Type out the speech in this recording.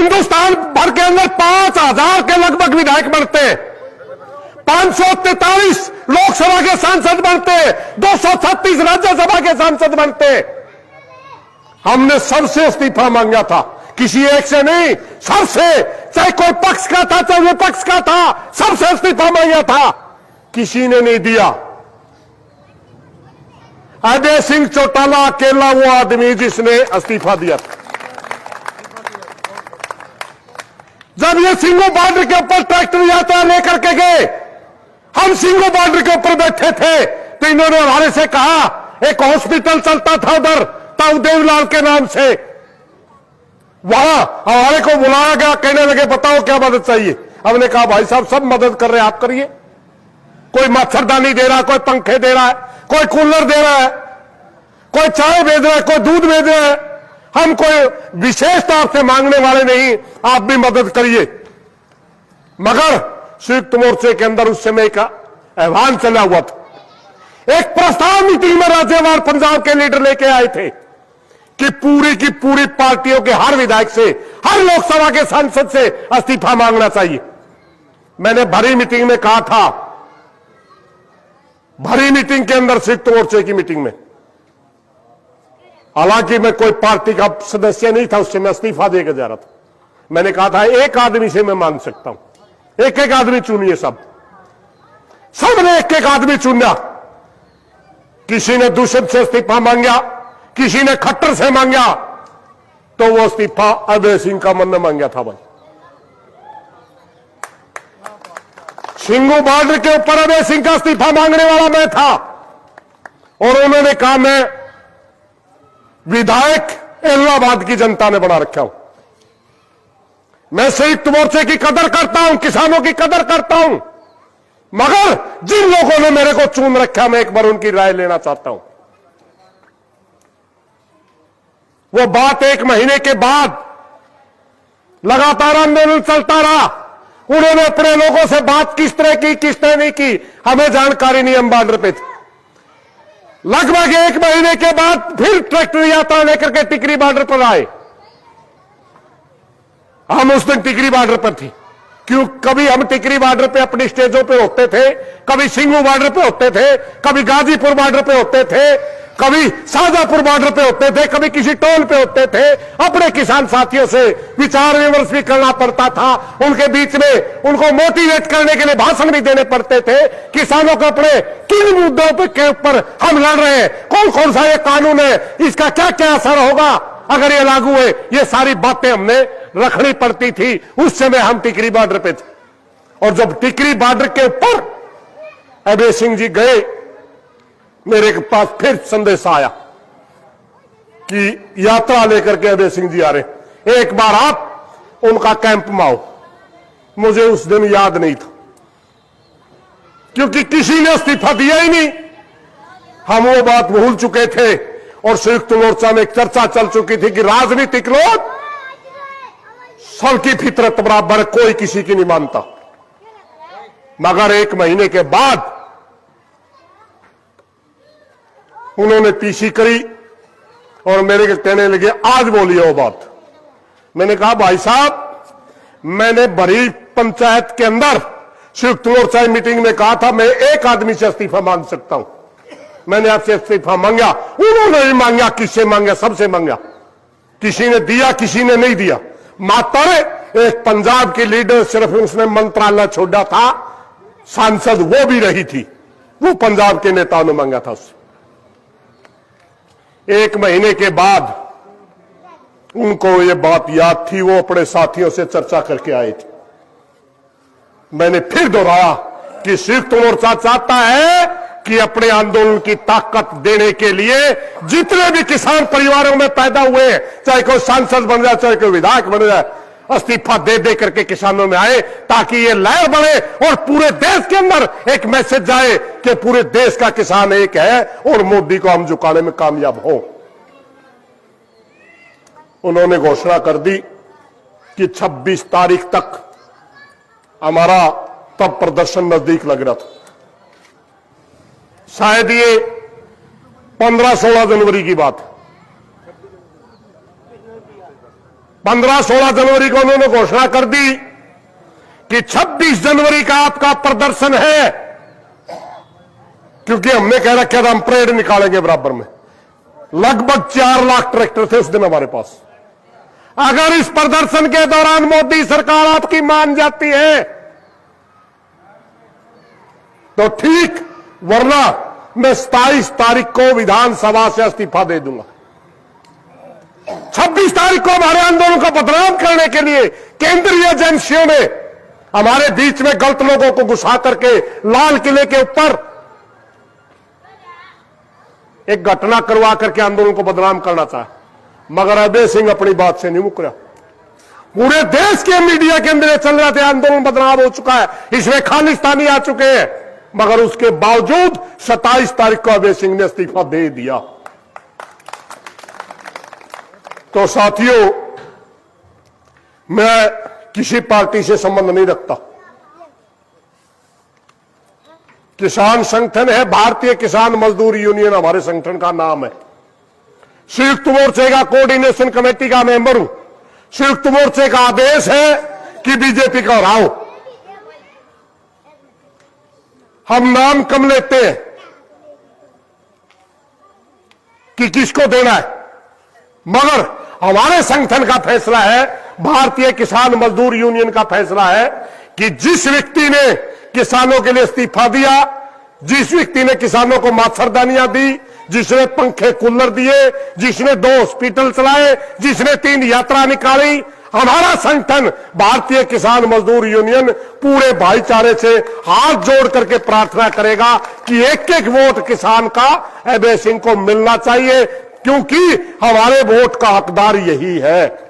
हिंदुस्तान भर के अंदर 5,000 के लगभग विधायक बनते हैं, 543 लोकसभा के सांसद बनते, 236 राज्यसभा के सांसद बनते। हमने सबसे इस्तीफा मांगा था, किसी एक से नहीं, सबसे, चाहे कोई पक्ष का था चाहे विपक्ष का था, सबसे इस्तीफा मांगा था, किसी ने नहीं दिया। अजय सिंह चौटाला अकेला वो आदमी जिसने इस्तीफा दिया था। जब ये सिंगू बॉर्डर के ऊपर ट्रैक्टर यात्रा लेकर के गए, हम सिंगू बॉर्डर के ऊपर बैठे थे, तो इन्होंने हमारे से कहा, एक हॉस्पिटल चलता था उधर ताऊ देवलाल के नाम से, वहां हमारे को बुलाया गया, कहने लगे बताओ क्या मदद चाहिए। हमने कहा भाई साहब सब मदद कर रहे हैं, आप करिए। कोई मच्छरदानी दे रहा है, कोई पंखे दे रहा है, कोई कूलर दे रहा है, कोई चाय भेज रहा है, कोई दूध भेज रहा है। हम कोई विशेष तौर से मांगने वाले नहीं, आप भी मदद करिए। मगर संयुक्त मोर्चे के अंदर उस समय का आह्वान चला हुआ था। एक प्रस्ताव मीटिंग में राज्यवार पंजाब के लीडर लेके आए थे कि पूरी की पूरी पार्टियों के हर विधायक से, हर लोकसभा के सांसद से इस्तीफा मांगना चाहिए। मैंने भरी मीटिंग में कहा था, भरी मीटिंग के अंदर संयुक्त मोर्चे की मीटिंग में, हालांकि मैं कोई पार्टी का सदस्य नहीं था, उससे मैं इस्तीफा देकर जा रहा था। मैंने कहा था एक आदमी से मैं मांग सकता हूं, एक एक आदमी चुनिए। सबने एक एक आदमी चुना। किसी ने दूषित से इस्तीफा मांगा, किसी ने खट्टर से मांगा, तो वो इस्तीफा अभय सिंह का मन ने मांगा था। भाई सिंगू बॉर्डर के ऊपर अभय सिंह का इस्तीफा मांगने वाला मैं था, और उन्होंने कहा मैं विधायक इलाहाबाद की जनता ने बना रखा हूं, मैं संयुक्त मोर्चे की कदर करता हूं, किसानों की कदर करता हूं, मगर जिन लोगों ने मेरे को चुन रखा, मैं एक बार उनकी राय लेना चाहता हूं। वो बात 1 महीने के बाद लगातार आंदोलन चलता रहा। उन्होंने अपने लोगों से बात किस तरह की, किस तरह नहीं की, हमें जानकारी नहीं, हम बॉर्डर पे थे। लगभग 1 महीने के बाद फिर ट्रैक्टर यात्रा लेकर के टिकरी बॉर्डर पर आए। हम उस दिन टिकरी बॉर्डर पर थे, क्यों कभी हम टिकरी बॉर्डर पे अपनी स्टेजों पे होते थे, कभी सिंगू बॉर्डर पे होते थे, कभी गाजीपुर बॉर्डर पे होते थे, कभी शाहजहांपुर बॉर्डर पे होते थे, कभी किसी टोल पे होते थे। अपने किसान साथियों से विचार विमर्श भी करना पड़ता था, उनके बीच में उनको मोटिवेट करने के लिए भाषण भी देने पड़ते थे। किसानों को अपने किन मुद्दों के ऊपर हम लड़ रहे हैं, कौन कौन सा ये कानून है, इसका क्या क्या असर होगा अगर ये लागू है, ये सारी बातें हमने रखनी पड़ती थी। उस समय हम टिकरी बॉर्डर पे थे, और जब टिकरी बॉर्डर के ऊपर अभय सिंह जी गए, मेरे पास फिर संदेश आया कि यात्रा लेकर के अभय सिंह जी आ रहे, एक बार आप उनका कैंप में आओ। मुझे उस दिन याद नहीं था, क्योंकि किसी ने इस्तीफा दिया ही नहीं, हम वो बात भूल चुके थे। और संयुक्त मोर्चा में एक चर्चा चल चुकी थी कि राजनीतिक लोग सबकी फितरत बराबर, कोई किसी की नहीं मानता। मगर 1 महीने के बाद उन्होंने पीसी करी और मेरे को कहने लगे आज बोलिए वो बात। मैंने कहा भाई साहब, मैंने भरी पंचायत के अंदर संयुक्त मोर्चा मीटिंग में कहा था मैं एक आदमी से इस्तीफा मांग सकता हूं। मैंने आपसे इस्तीफा मांगा, उन्होंने भी मांगा, किससे मांगा, सबसे मांगा। किसी ने दिया, किसी ने नहीं दिया। मात्र एक पंजाब की लीडर, सिर्फ उसने मंत्रालय छोड़ा था, सांसद वो भी रही थी, वो पंजाब के नेताओं ने मांगा था उससे। 1 महीने के बाद उनको ये बात याद थी, वो अपने साथियों से चर्चा करके आए थे। मैंने फिर दोहराया कि संयुक्त मोर्चा चाहता है कि अपने आंदोलन की ताकत देने के लिए जितने भी किसान परिवारों में पैदा हुए, चाहे कोई सांसद बन जाए, चाहे कोई विधायक बन जाए, इस्तीफा दे दे करके किसानों में आए, ताकि ये लहर बढ़े और पूरे देश के अंदर एक मैसेज जाए कि पूरे देश का किसान एक है और मोदी को हम झुकाने में कामयाब हो। उन्होंने घोषणा कर दी कि 26 तारीख तक हमारा, तब प्रदर्शन नजदीक लग रहा था, शायद ये 15-16 जनवरी की बात, 15-16 जनवरी को उन्होंने घोषणा कर दी कि 26 जनवरी का आपका प्रदर्शन है, क्योंकि हमने कह रखा था हम परेड निकालेंगे बराबर में। लगभग 4 लाख ट्रैक्टर थे उस दिन हमारे पास। अगर इस प्रदर्शन के दौरान मोदी सरकार आपकी मान जाती है तो ठीक, वरना मैं 27 तारीख को विधानसभा से इस्तीफा दे दूंगा। 26 तारीख को हमारे आंदोलन को बदनाम करने के लिए केंद्रीय एजेंसियों ने हमारे बीच में गलत लोगों को घुसा करके लाल किले के ऊपर एक घटना करवा करके आंदोलन को बदनाम करना चाहा, मगर अभय सिंह अपनी बात से नहीं मुकरा। पूरे देश के मीडिया के अंदर चल रहा था आंदोलन बदनाम हो चुका है, इसमें खालिस्तानी आ चुके हैं, मगर उसके बावजूद 27 तारीख को अभय सिंह ने इस्तीफा दे दिया। तो साथियों, मैं किसी पार्टी से संबंध नहीं रखता। किसान संगठन है, भारतीय किसान मजदूर यूनियन हमारे संगठन का नाम है। संयुक्त मोर्चे का कोऑर्डिनेशन कमेटी का मेंबर हूं। संयुक्त मोर्चे का आदेश है कि बीजेपी को हराओ। हम नाम कम लेते हैं कि किसको देना है, मगर हमारे संगठन का फैसला है, भारतीय किसान मजदूर यूनियन का फैसला है कि जिस व्यक्ति ने किसानों के लिए इस्तीफा दिया, जिस व्यक्ति ने किसानों को मच्छरदानियां दी, जिसने पंखे कूलर दिए, जिसने 2 हॉस्पिटल चलाए, जिसने 3 यात्रा निकाली, हमारा संगठन भारतीय किसान मजदूर यूनियन पूरे भाईचारे से हाथ जोड़ करके प्रार्थना करेगा कि एक एक वोट किसान का अभय सिंह को मिलना चाहिए, क्योंकि हमारे वोट का हकदार यही है।